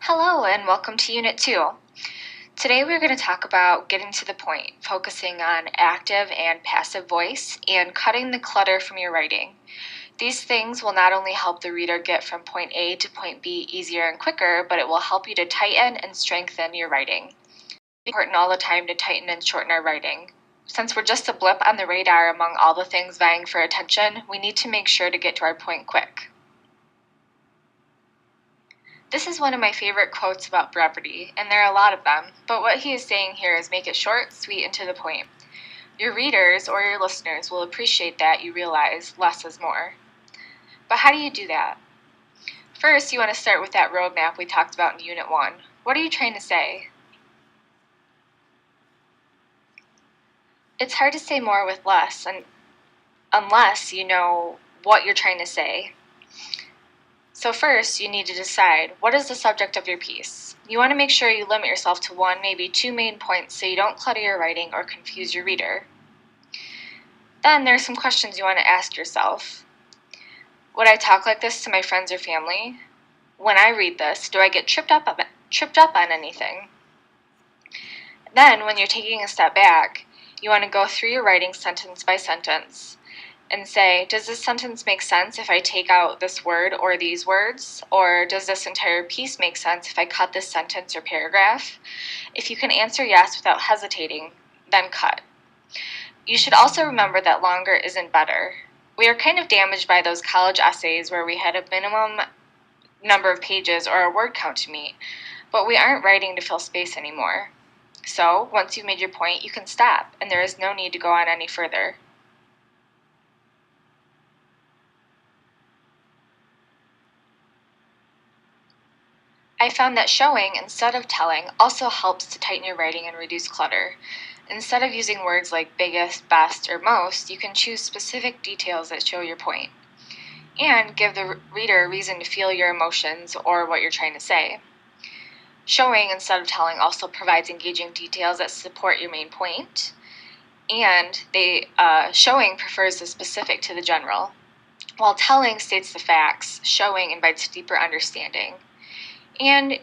Hello and welcome to Unit 2. Today we're going to talk about getting to the point, focusing on active and passive voice, and cutting the clutter from your writing. These things will not only help the reader get from point A to point B easier and quicker, but it will help you to tighten and strengthen your writing. It's important all the time to tighten and shorten our writing. Since we're just a blip on the radar among all the things vying for attention, we need to make sure to get to our point quick. This is one of my favorite quotes about brevity, and there are a lot of them, but what he is saying here is make it short, sweet, and to the point. Your readers or your listeners will appreciate that you realize less is more. But how do you do that? First, you want to start with that roadmap we talked about in Unit 1. What are you trying to say? It's hard to say more with less, unless you know what you're trying to say. So first, you need to decide, what is the subject of your piece? You want to make sure you limit yourself to one, maybe two main points so you don't clutter your writing or confuse your reader. Then there are some questions you want to ask yourself. Would I talk like this to my friends or family? When I read this, do I get tripped up on anything? Then, when you're taking a step back, you want to go through your writing sentence by sentence and say, does this sentence make sense if I take out this word or these words? Or does this entire piece make sense if I cut this sentence or paragraph? If you can answer yes without hesitating, then cut. You should also remember that longer isn't better. We are kind of damaged by those college essays where we had a minimum number of pages or a word count to meet, but we aren't writing to fill space anymore. So, once you've made your point, you can stop, and there is no need to go on any further. I found that showing instead of telling also helps to tighten your writing and reduce clutter. Instead of using words like biggest, best, or most, you can choose specific details that show your point and give the reader a reason to feel your emotions or what you're trying to say. Showing instead of telling also provides engaging details that support your main point, and showing prefers the specific to the general. While telling states the facts, showing invites deeper understanding. And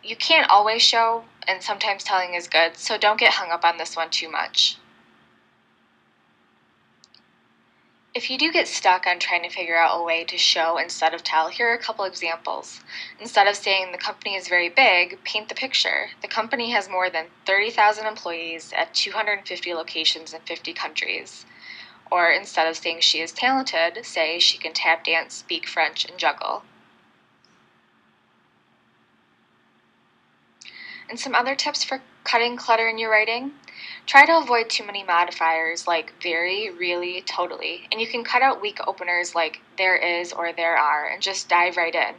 you can't always show, and sometimes telling is good, so don't get hung up on this one too much. If you do get stuck on trying to figure out a way to show instead of tell, here are a couple examples. Instead of saying the company is very big, paint the picture. The company has more than 30,000 employees at 250 locations in 50 countries. Or instead of saying she is talented, say she can tap dance, speak French, and juggle. And some other tips for cutting clutter in your writing? Try to avoid too many modifiers like very, really, totally. And you can cut out weak openers like there is or there are and just dive right in.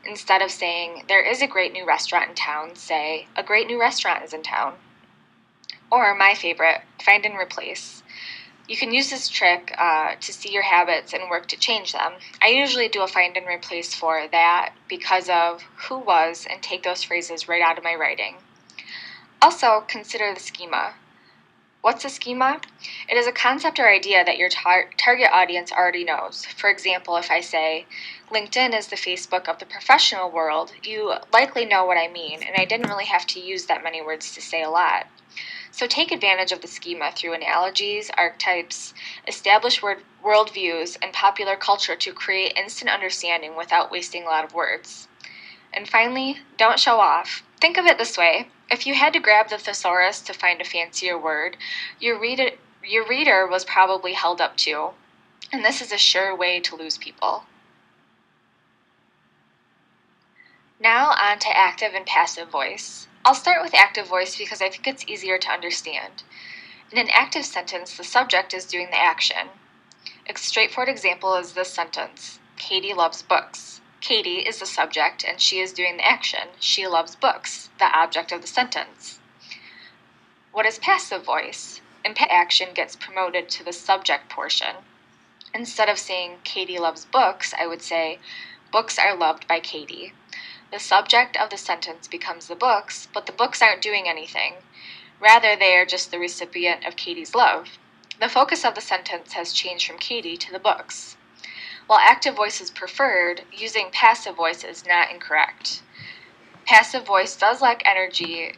Instead of saying there is a great new restaurant in town, say a great new restaurant is in town. Or my favorite, find and replace. You can use this trick to see your habits and work to change them. I usually do a find and replace for that, because of, who was, and take those phrases right out of my writing. Also, consider the schema. What's a schema? It is a concept or idea that your target audience already knows. For example, if I say, LinkedIn is the Facebook of the professional world, you likely know what I mean, and I didn't really have to use that many words to say a lot. So take advantage of the schema through analogies, archetypes, established worldviews, and popular culture to create instant understanding without wasting a lot of words. And finally, don't show off. Think of it this way. If you had to grab the thesaurus to find a fancier word, your reader was probably held up too. And this is a sure way to lose people. Now on to active and passive voice. I'll start with active voice because I think it's easier to understand. In an active sentence, the subject is doing the action. A straightforward example is this sentence: Katie loves books. Katie is the subject and she is doing the action. She loves books, the object of the sentence. What is passive voice? And action gets promoted to the subject portion. Instead of saying Katie loves books, I would say books are loved by Katie. The subject of the sentence becomes the books, but the books aren't doing anything. Rather, they are just the recipient of Katie's love. The focus of the sentence has changed from Katie to the books. While active voice is preferred, using passive voice is not incorrect. Passive voice does lack energy,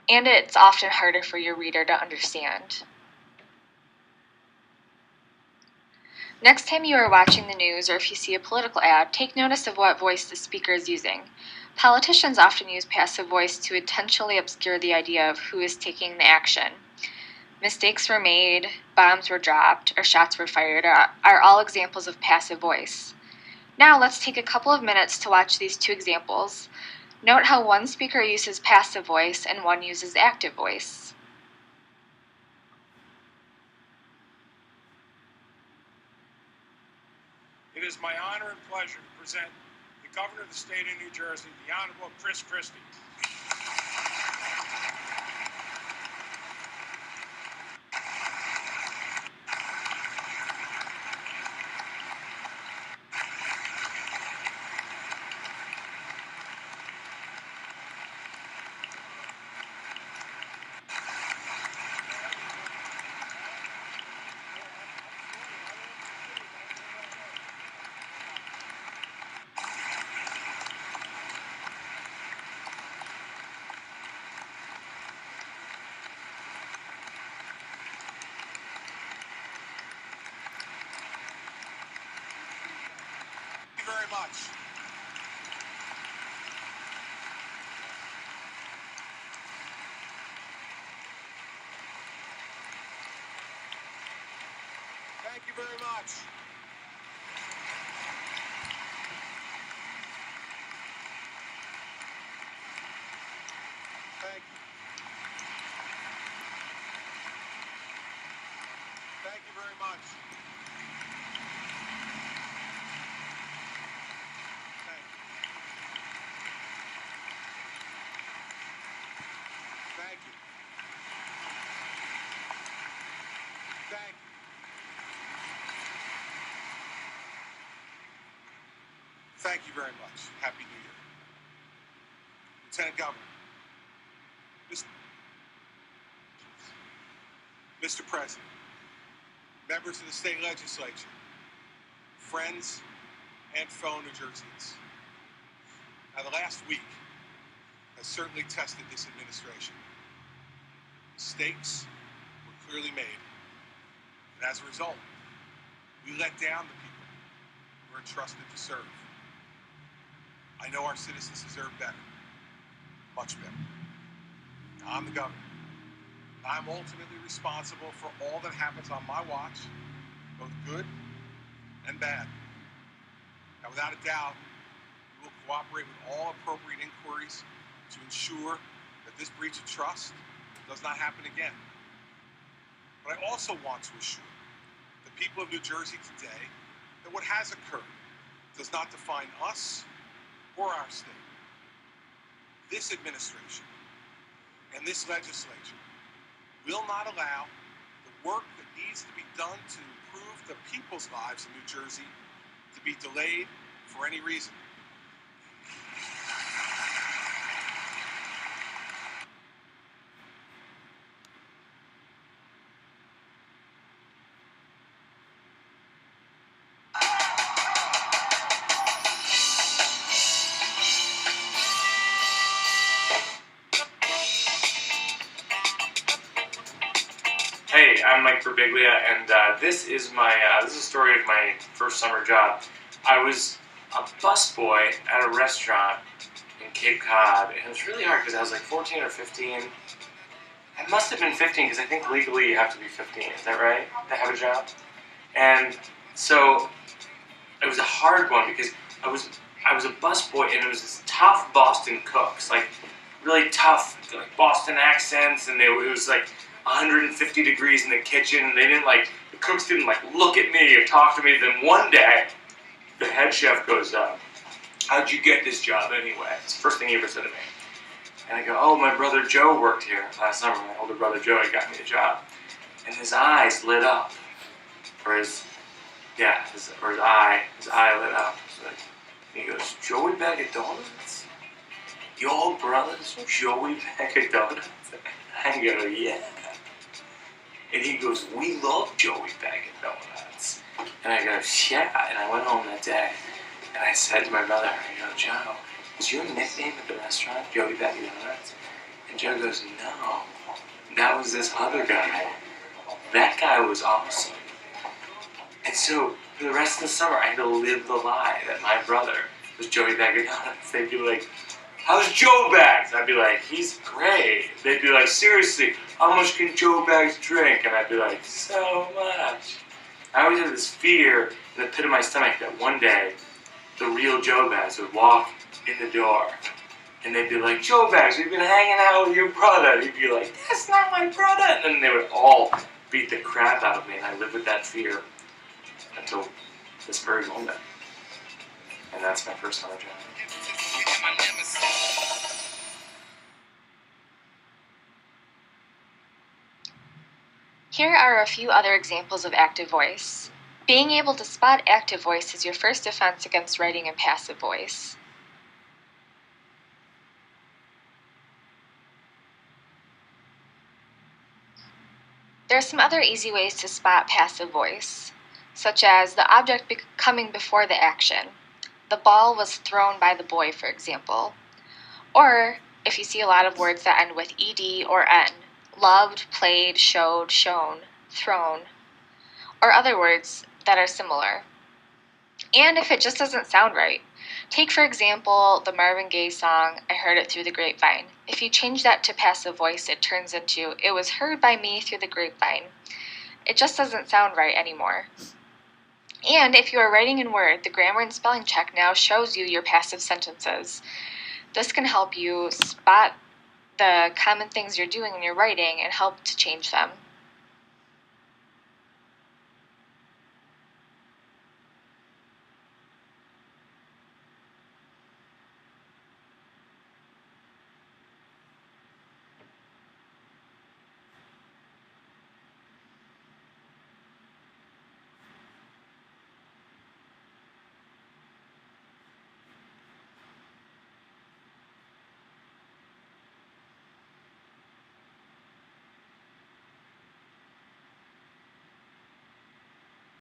and it's often harder for your reader to understand. Next time you are watching the news or if you see a political ad, take notice of what voice the speaker is using. Politicians often use passive voice to intentionally obscure the idea of who is taking the action. Mistakes were made, bombs were dropped, or shots were fired are all examples of passive voice. Now let's take a couple of minutes to watch these two examples. Note how one speaker uses passive voice and one uses active voice. It is my honor and pleasure to present the Governor of the State of New Jersey, the Honorable Chris Christie. Thank you very much. Thank you very much. Thank you. Thank you very much. Thank you. Thank you. Thank you. Thank you very much. Happy New Year. Lieutenant Governor, Mr. President, members of the state legislature, friends, and fellow New Jerseyans. Now, the last week has certainly tested this administration. Mistakes were clearly made, and as a result, we let down the people who are entrusted to serve. I know our citizens deserve better, much better. Now, I'm the governor. I'm ultimately responsible for all that happens on my watch, both good and bad. Now, without a doubt, we will cooperate with all appropriate inquiries to ensure that this breach of trust does not happen again. But I also want to assure the people of New Jersey today that what has occurred does not define us or our state. This administration and this legislature will not allow the work that needs to be done to improve the people's lives in New Jersey to be delayed for any reason. Hey, I'm Mike Birbiglia, and this is a story of my first summer job. I was a busboy at a restaurant in Cape Cod, and it was really hard because I was like 14 or 15. I must have been 15 because I think legally you have to be 15. Is that right? To have a job? And so it was a hard one because I was a busboy, and it was this tough Boston cooks, like really tough, like Boston accents, and it was like 150 degrees in the kitchen, and the cooks didn't look at me or talk to me. Then one day, the head chef goes, how'd you get this job anyway? It's the first thing he ever said to me. And I go, oh, my brother Joe worked here last summer. My older brother Joe had got me the job. And his eyes lit up. His eye lit up. And he goes, Joey Bag of Donuts? Your brother's Joey Bag of Donuts? I go, yeah. And he goes, we love Joey Bag of Donuts. And I go, yeah. And I went home that day, and I said to my brother, I go, Joe, "Is your nickname at the restaurant Joey Bag of Donuts?" And Joe goes, "No, that was this other guy. That guy was awesome." And so for the rest of the summer, I had to live the lie that my brother was Joey Bag of Donuts. They'd be like, "How's Joe Bags?" I'd be like, "He's great." They'd be like, "Seriously, how much can Joe Bags drink?" And I'd be like, "So much." I always had this fear in the pit of my stomach that one day the real Joe Bags would walk in the door and they'd be like, "Joe Bags, we've been hanging out with your brother." And he'd be like, "That's not my brother." And then they would all beat the crap out of me, and I lived with that fear until this very moment. And that's my first summer job. Here are a few other examples of active voice. Being able to spot active voice is your first defense against writing in passive voice. There are some other easy ways to spot passive voice, such as the object coming before the action. The ball was thrown by the boy, for example. Or if you see a lot of words that end with ed or n, loved, played, showed, shown, thrown, or other words that are similar. And if it just doesn't sound right. Take, for example, the Marvin Gaye song, "I Heard It Through the Grapevine." If you change that to passive voice, it turns into, "It was heard by me through the grapevine." It just doesn't sound right anymore. And if you are writing in Word, the grammar and spelling check now shows you your passive sentences. This can help you spot the common things you're doing when you're writing and help to change them.